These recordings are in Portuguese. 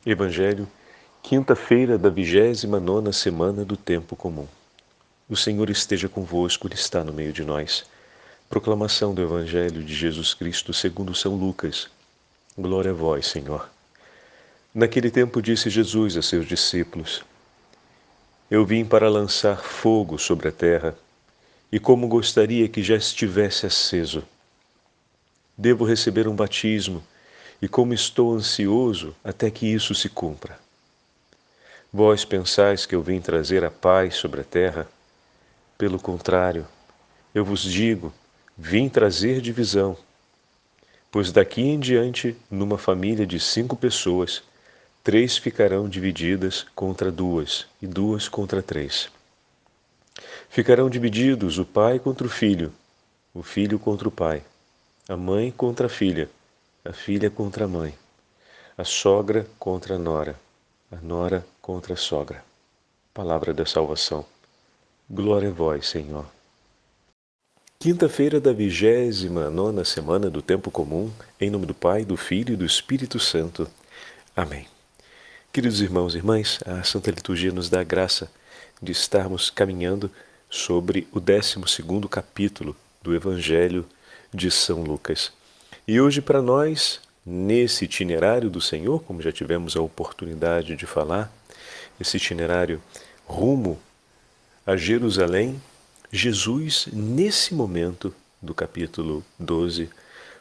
Evangelho, quinta-feira da 29ª semana do Tempo Comum. O Senhor esteja convosco, Ele está no meio de nós. Proclamação do Evangelho de Jesus Cristo segundo São Lucas. Glória a vós, Senhor. Naquele tempo disse Jesus a seus discípulos: Eu vim para lançar fogo sobre a terra, e como gostaria que já estivesse aceso. Devo receber um batismo, e como estou ansioso até que isso se cumpra. Vós pensais que eu vim trazer a paz sobre a terra? Pelo contrário, eu vos digo, vim trazer divisão. Pois daqui em diante, numa família de 5 pessoas, 3 ficarão divididas contra 2, e 2 contra 3. Ficarão divididos o pai contra o filho contra o pai, a mãe contra a filha contra a mãe, a sogra contra a nora contra a sogra. Palavra da salvação. Glória a vós, Senhor. Quinta-feira da 29ª semana do Tempo Comum, em nome do Pai, do Filho e do Espírito Santo. Amém. Queridos irmãos e irmãs, a Santa Liturgia nos dá a graça de estarmos caminhando sobre o 12º capítulo do Evangelho de São Lucas. E hoje para nós, nesse itinerário do Senhor, como já tivemos a oportunidade de falar, esse itinerário rumo a Jerusalém, Jesus, nesse momento do capítulo 12,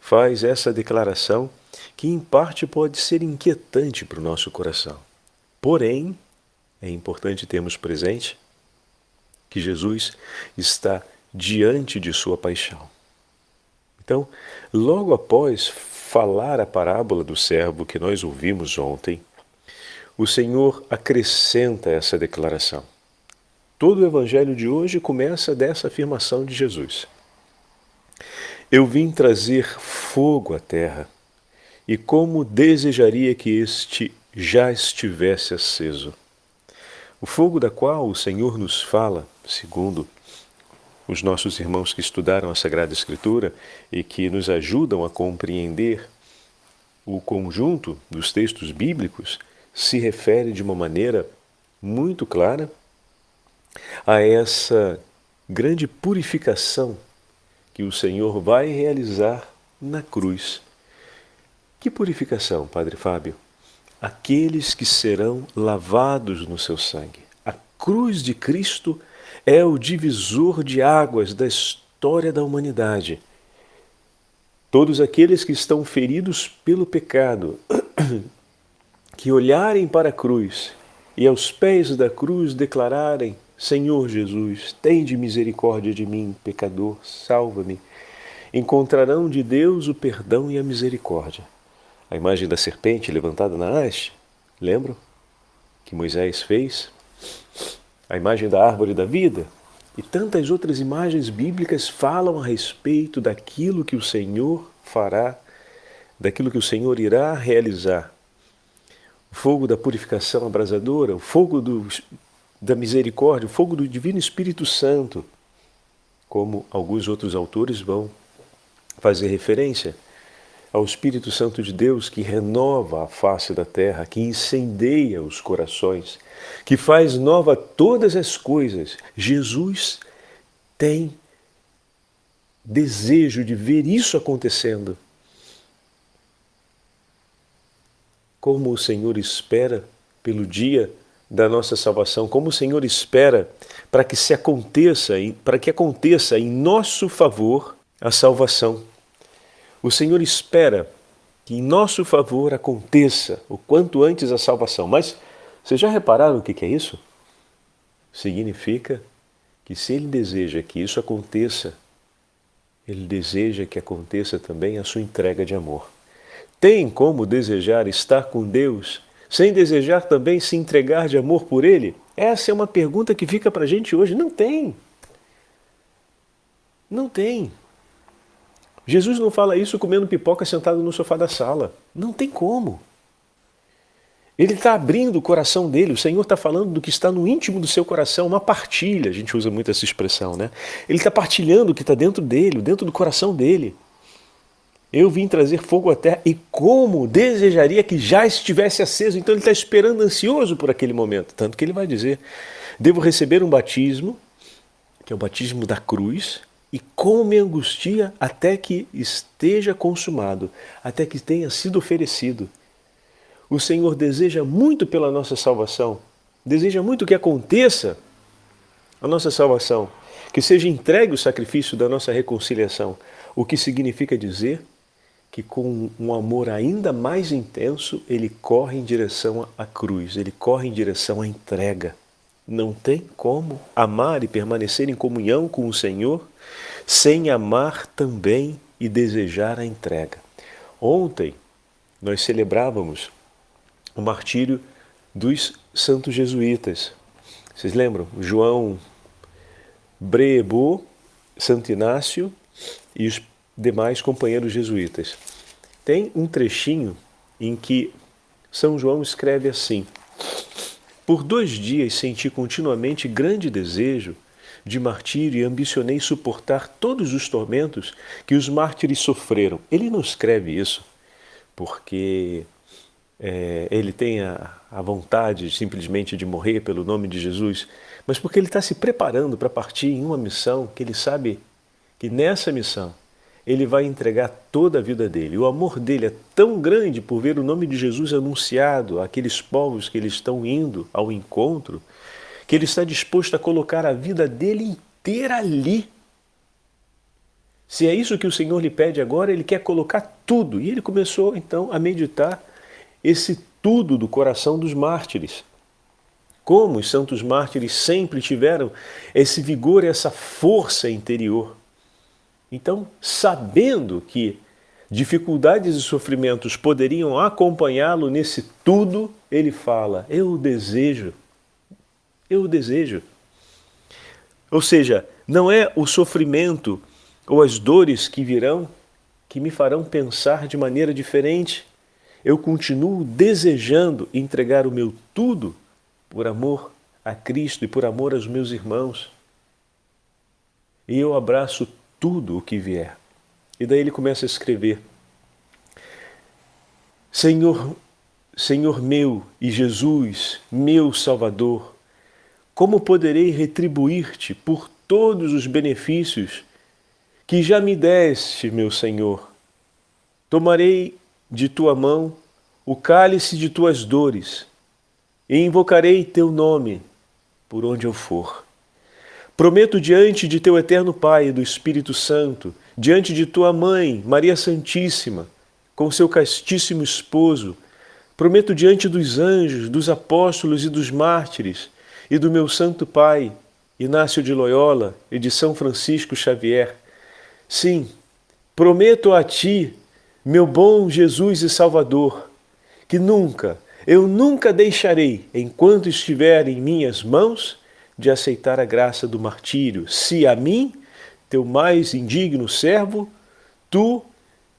faz essa declaração que em parte pode ser inquietante para o nosso coração. Porém, é importante termos presente que Jesus está diante de sua paixão. Então, logo após falar a parábola do servo que nós ouvimos ontem, o Senhor acrescenta essa declaração. Todo o Evangelho de hoje começa dessa afirmação de Jesus. Eu vim trazer fogo à terra, e como desejaria que este já estivesse aceso. O fogo da qual o Senhor nos fala, segundo os nossos irmãos que estudaram a Sagrada Escritura e que nos ajudam a compreender o conjunto dos textos bíblicos, se refere de uma maneira muito clara a essa grande purificação que o Senhor vai realizar na cruz. Que purificação, Padre Fábio? Aqueles que serão lavados no seu sangue. A cruz de Cristo é o divisor de águas da história da humanidade. Todos aqueles que estão feridos pelo pecado, que olharem para a cruz e aos pés da cruz declararem: Senhor Jesus, tende misericórdia de mim, pecador, salva-me. Encontrarão de Deus o perdão e a misericórdia. A imagem da serpente levantada na haste, lembram? Que Moisés fez? A imagem da árvore da vida? E tantas outras imagens bíblicas falam a respeito daquilo que o Senhor fará, daquilo que o Senhor irá realizar. O fogo da purificação abrasadora, o fogo da misericórdia, o fogo do Divino Espírito Santo, como alguns outros autores vão fazer referência ao Espírito Santo de Deus que renova a face da terra, que incendeia os corações, que faz nova todas as coisas. Jesus tem desejo de ver isso acontecendo. Como o Senhor espera pelo dia da nossa salvação, como o Senhor espera para que aconteça em nosso favor a salvação. O Senhor espera que em nosso favor aconteça o quanto antes a salvação. Mas vocês já repararam o que é isso? Significa que se Ele deseja que isso aconteça, Ele deseja que aconteça também a sua entrega de amor. Tem como desejar estar com Deus sem desejar também se entregar de amor por Ele? Essa é uma pergunta que fica para a gente hoje. Não tem. Não tem. Jesus não fala isso comendo pipoca sentado no sofá da sala. Não tem como. Ele está abrindo o coração dele, o Senhor está falando do que está no íntimo do seu coração, uma partilha, a gente usa muito essa expressão, né? Ele está partilhando o que está dentro dele, dentro do coração dele. Eu vim trazer fogo à terra, e como desejaria que já estivesse aceso. Então ele está esperando, ansioso por aquele momento. Tanto que ele vai dizer, devo receber um batismo, que é o batismo da cruz, e como me angustia até que esteja consumado, até que tenha sido oferecido. O Senhor deseja muito pela nossa salvação, deseja muito que aconteça a nossa salvação, que seja entregue o sacrifício da nossa reconciliação, o que significa dizer que com um amor ainda mais intenso, ele corre em direção à cruz, ele corre em direção à entrega. Não tem como amar e permanecer em comunhão com o Senhor sem amar também e desejar a entrega. Ontem nós celebrávamos o martírio dos santos jesuítas. Vocês lembram? João Brebo, Santo Inácio e os demais companheiros jesuítas. Tem um trechinho em que São João escreve assim: por 2 dias senti continuamente grande desejo de martírio e ambicionei suportar todos os tormentos que os mártires sofreram. Ele não escreve isso porque ele tem a vontade simplesmente de morrer pelo nome de Jesus, mas porque ele está se preparando para partir em uma missão que ele sabe que nessa missão ele vai entregar toda a vida dele. O amor dele é tão grande por ver o nome de Jesus anunciado àqueles povos que eles estão indo ao encontro, que ele está disposto a colocar a vida dele inteira ali. Se é isso que o Senhor lhe pede agora, ele quer colocar tudo. E ele começou então a meditar esse tudo do coração dos mártires. Como os santos mártires sempre tiveram esse vigor, essa força interior. Então, sabendo que dificuldades e sofrimentos poderiam acompanhá-lo nesse tudo, ele fala, eu desejo. Ou seja, não é o sofrimento ou as dores que virão que me farão pensar de maneira diferente. Eu continuo desejando entregar o meu tudo por amor a Cristo e por amor aos meus irmãos. E eu abraço tudo o que vier. E daí ele começa a escrever: Senhor meu e Jesus, meu Salvador, como poderei retribuir-te por todos os benefícios que já me deste, meu Senhor? Tomarei de tua mão o cálice de tuas dores e invocarei teu nome por onde eu for. Prometo diante de teu eterno Pai e do Espírito Santo, diante de tua mãe, Maria Santíssima, com seu castíssimo esposo, prometo diante dos anjos, dos apóstolos e dos mártires, e do meu santo Pai, Inácio de Loyola e de São Francisco Xavier. Sim, prometo a ti, meu bom Jesus e Salvador, que eu nunca deixarei, enquanto estiver em minhas mãos, de aceitar a graça do martírio, se a mim, teu mais indigno servo, tu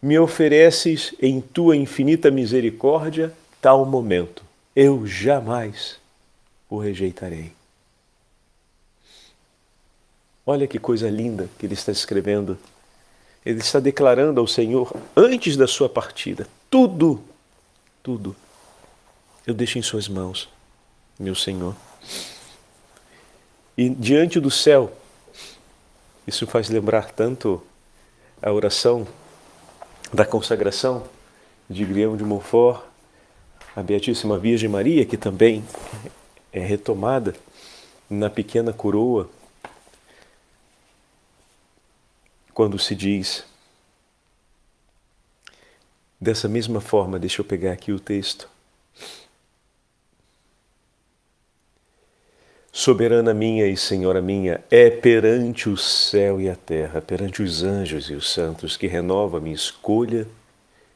me ofereces em tua infinita misericórdia tal momento. Eu jamais o rejeitarei. Olha que coisa linda que ele está escrevendo. Ele está declarando ao Senhor, antes da sua partida, tudo eu deixo em suas mãos, meu Senhor. E diante do céu, isso faz lembrar tanto a oração da consagração de Guilherme de Montfort, a Beatíssima Virgem Maria, que também é retomada na pequena coroa, quando se diz, dessa mesma forma, deixa eu pegar aqui o texto. Soberana minha e Senhora minha, é perante o céu e a terra, perante os anjos e os santos, que renova a minha escolha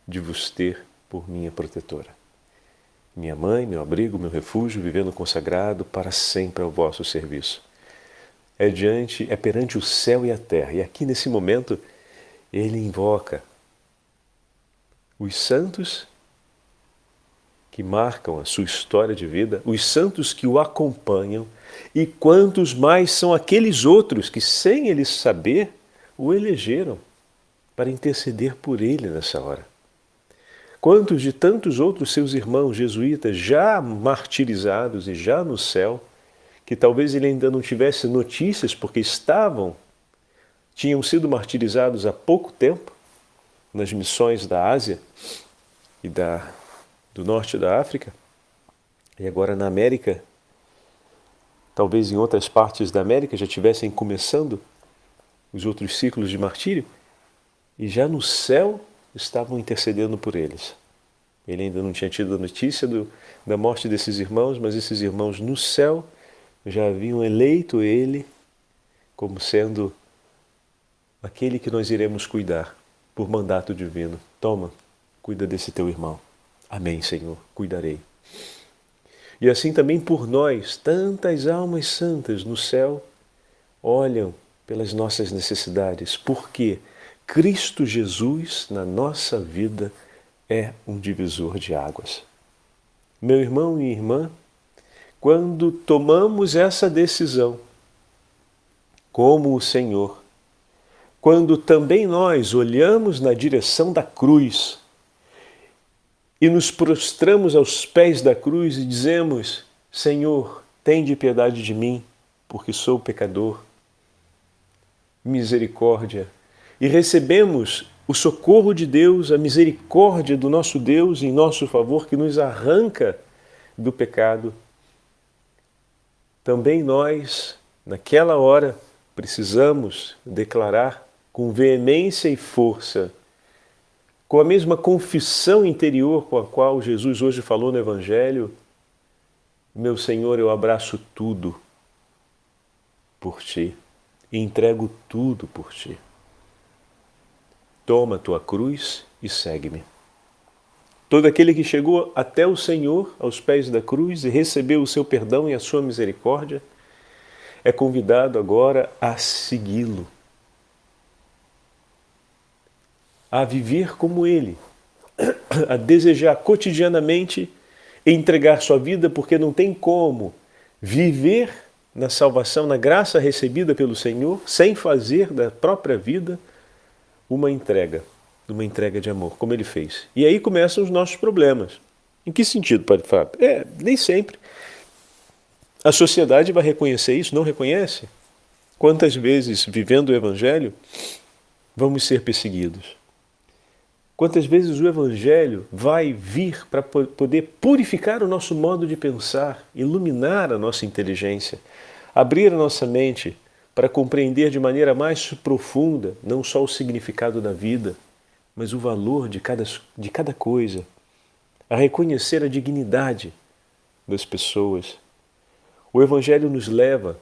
de vos ter por minha protetora. Minha mãe, meu abrigo, meu refúgio, vivendo consagrado para sempre ao vosso serviço. É perante o céu e a terra. E aqui nesse momento ele invoca os santos que marcam a sua história de vida, os santos que o acompanham, e quantos mais são aqueles outros que, sem ele saber, o elegeram. para interceder por ele nessa hora. Quantos de tantos outros seus irmãos jesuítas já martirizados e já no céu, que talvez ele ainda não tivesse notícias porque tinham sido martirizados há pouco tempo nas missões da Ásia e do norte da África, e agora na América, talvez em outras partes da América já estivessem começando os outros ciclos de martírio, e já no céu estavam intercedendo por eles. Ele ainda não tinha tido a notícia da morte desses irmãos, mas esses irmãos no céu já haviam eleito ele como sendo aquele que nós iremos cuidar por mandato divino. Toma, cuida desse teu irmão. Amém, Senhor, cuidarei. E assim também por nós, tantas almas santas no céu olham pelas nossas necessidades, porque Cristo Jesus na nossa vida é um divisor de águas. Meu irmão e irmã, quando tomamos essa decisão, como o Senhor, quando também nós olhamos na direção da cruz e nos prostramos aos pés da cruz e dizemos: Senhor, tende piedade de mim, porque sou pecador, misericórdia, e recebemos o socorro de Deus, a misericórdia do nosso Deus em nosso favor, que nos arranca do pecado. Também nós, naquela hora, precisamos declarar com veemência e força, com a mesma confissão interior com a qual Jesus hoje falou no Evangelho: meu Senhor, eu abraço tudo por Ti e entrego tudo por Ti. Toma a tua cruz e segue-me. Todo aquele que chegou até o Senhor, aos pés da cruz, e recebeu o seu perdão e a sua misericórdia, é convidado agora a segui-lo, a viver como Ele, a desejar cotidianamente entregar sua vida, porque não tem como viver na salvação, na graça recebida pelo Senhor, sem fazer da própria vida uma entrega de amor, como Ele fez. E aí começam os nossos problemas. Em que sentido, Padre Fábio? Nem sempre. A sociedade vai reconhecer isso, não reconhece? Quantas vezes, vivendo o Evangelho, vamos ser perseguidos? Quantas vezes o Evangelho vai vir para poder purificar o nosso modo de pensar, iluminar a nossa inteligência, abrir a nossa mente para compreender de maneira mais profunda não só o significado da vida, mas o valor de cada coisa, a reconhecer a dignidade das pessoas. O Evangelho nos leva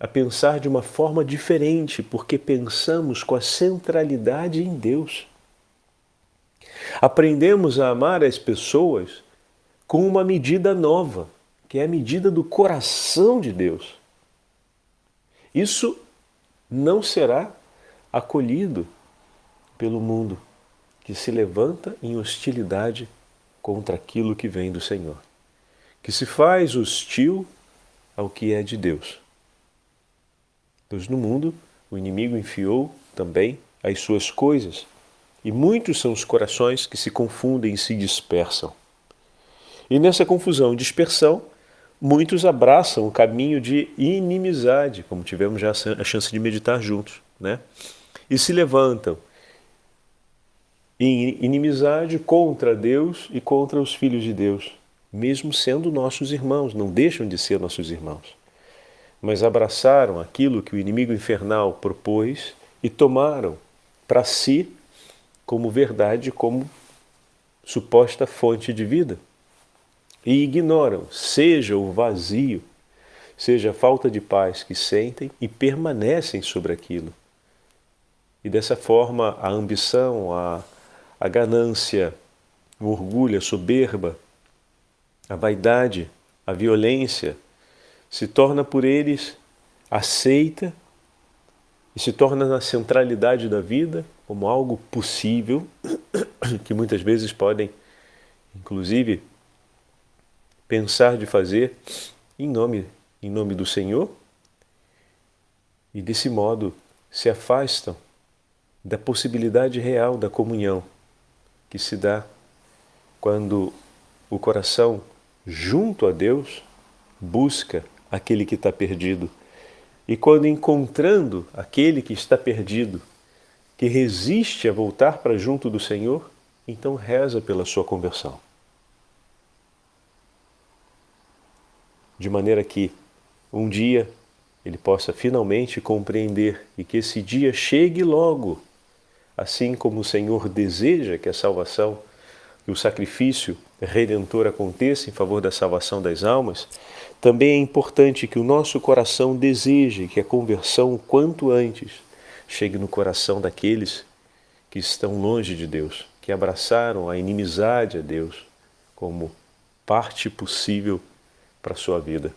a pensar de uma forma diferente, porque pensamos com a centralidade em Deus. Aprendemos a amar as pessoas com uma medida nova, que é a medida do coração de Deus. Isso não será acolhido pelo mundo, que se levanta em hostilidade contra aquilo que vem do Senhor, que se faz hostil ao que é de Deus. Pois no mundo o inimigo enfiou também as suas coisas, e muitos são os corações que se confundem e se dispersam. E nessa confusão e dispersão, muitos abraçam o caminho de inimizade, como tivemos já a chance de meditar juntos, né? E se levantam em inimizade contra Deus e contra os filhos de Deus, mesmo sendo nossos irmãos, não deixam de ser nossos irmãos. Mas abraçaram aquilo que o inimigo infernal propôs e tomaram para si como verdade, como suposta fonte de vida. E ignoram, seja o vazio, seja a falta de paz que sentem e permanecem sobre aquilo. E dessa forma a ambição, a ganância, o orgulho, a soberba, a vaidade, a violência, se torna por eles aceita e se torna na centralidade da vida como algo possível, que muitas vezes podem, inclusive, pensar de fazer em nome do Senhor, e desse modo se afastam da possibilidade real da comunhão que se dá quando o coração, junto a Deus, busca aquele que está perdido. E quando encontrando aquele que está perdido, que resiste a voltar para junto do Senhor, então reza pela sua conversão. De maneira que um dia ele possa finalmente compreender e que esse dia chegue logo, assim como o Senhor deseja que a salvação, que o sacrifício redentor aconteça em favor da salvação das almas. Também é importante que o nosso coração deseje que a conversão, o quanto antes, chegue no coração daqueles que estão longe de Deus, que abraçaram a inimizade a Deus como parte possível para a sua vida.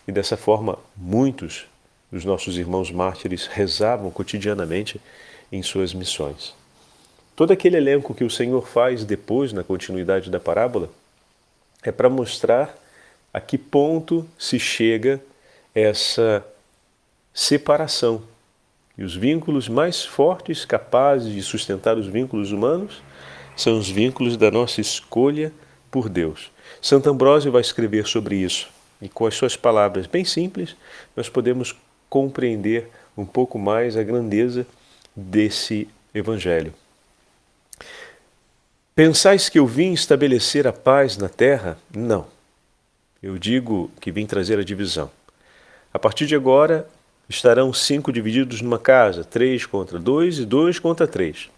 E dessa forma, muitos dos nossos irmãos mártires rezavam cotidianamente em suas missões. Todo aquele elenco que o Senhor faz depois, na continuidade da parábola, é para mostrar a que ponto se chega essa separação. E os vínculos mais fortes, capazes de sustentar os vínculos humanos, são os vínculos da nossa escolha por Deus. Santo Ambrósio vai escrever sobre isso. E com as suas palavras bem simples, nós podemos compreender um pouco mais a grandeza desse Evangelho. Pensais que eu vim estabelecer a paz na terra? Não. Eu digo que vim trazer a divisão. A partir de agora, estarão 5 divididos numa casa, 3 contra 2 e 2 contra 3.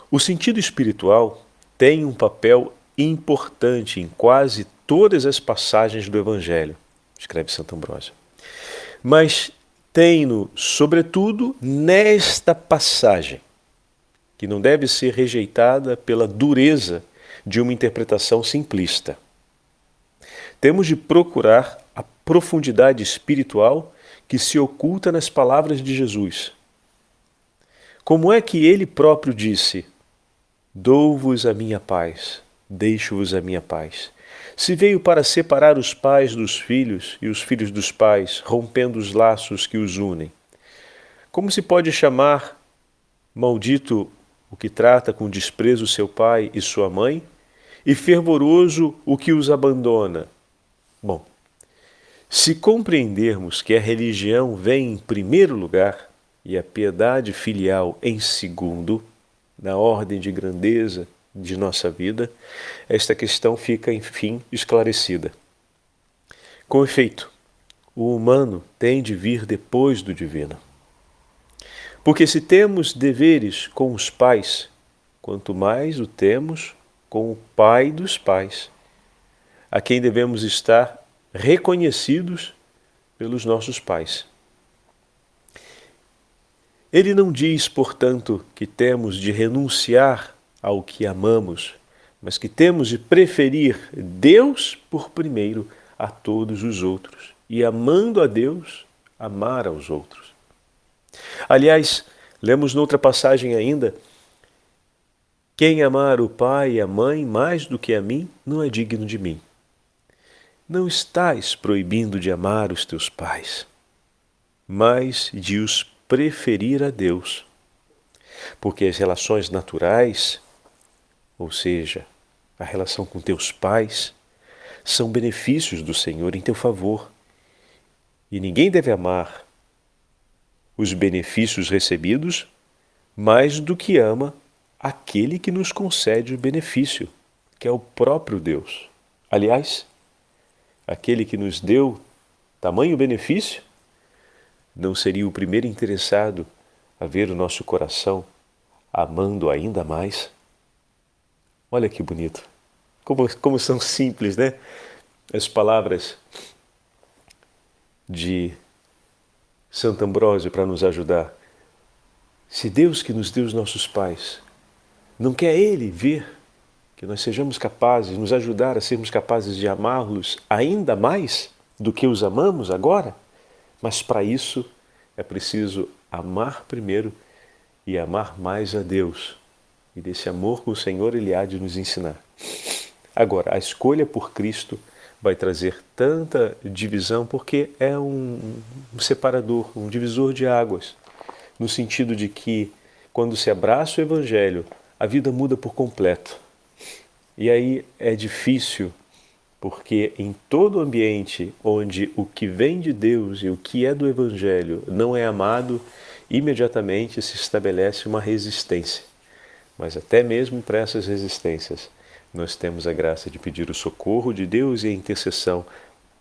O sentido espiritual tem um papel importante em quase todas as passagens do Evangelho, escreve Santo Ambrósio. Mas tem-no, sobretudo, nesta passagem, que não deve ser rejeitada pela dureza de uma interpretação simplista. Temos de procurar a profundidade espiritual que se oculta nas palavras de Jesus. Como é que ele próprio disse: dou-vos a minha paz, deixo-vos a minha paz. Se veio para separar os pais dos filhos e os filhos dos pais, rompendo os laços que os unem. Como se pode chamar maldito o que trata com desprezo seu pai e sua mãe, e fervoroso o que os abandona? Bom, se compreendermos que a religião vem em primeiro lugar e a piedade filial em segundo, na ordem de grandeza de nossa vida, esta questão fica, enfim, esclarecida. Com efeito, o humano tem de vir depois do divino. Porque se temos deveres com os pais, quanto mais o temos com o Pai dos pais, a quem devemos estar reconhecidos pelos nossos pais. Ele não diz, portanto, que temos de renunciar ao que amamos, mas que temos de preferir Deus por primeiro a todos os outros, e amando a Deus, amar aos outros. Aliás, lemos noutra passagem ainda: quem amar o pai e a mãe mais do que a mim, não é digno de mim. Não estás proibindo de amar os teus pais, mas de os preferir a Deus. Porque as relações naturais, ou seja, a relação com teus pais, são benefícios do Senhor em teu favor. E ninguém deve amar os benefícios recebidos mais do que ama aquele que nos concede o benefício, que é o próprio Deus. Aliás, aquele que nos deu tamanho benefício não seria o primeiro interessado a ver o nosso coração amando ainda mais? Olha que bonito. Como são simples, né? As palavras de Santo Ambrósio para nos ajudar. Se Deus que nos deu os nossos pais, não quer Ele ver que nós sejamos capazes, nos ajudar a sermos capazes de amá-los ainda mais do que os amamos agora? Mas para isso é preciso amar primeiro e amar mais a Deus. E desse amor com o Senhor Ele há de nos ensinar. Agora, a escolha por Cristo vai trazer tanta divisão porque é um separador, um divisor de águas, no sentido de que quando se abraça o Evangelho, a vida muda por completo. E aí é difícil, porque em todo ambiente onde o que vem de Deus e o que é do Evangelho não é amado, imediatamente se estabelece uma resistência. Mas até mesmo para essas resistências, nós temos a graça de pedir o socorro de Deus e a intercessão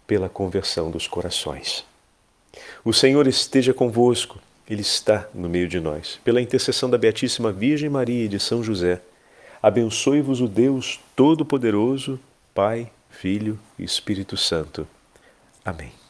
pela conversão dos corações. O Senhor esteja convosco, Ele está no meio de nós. Pela intercessão da Beatíssima Virgem Maria e de São José, abençoe-vos o Deus Todo-Poderoso, Pai, Filho e Espírito Santo. Amém.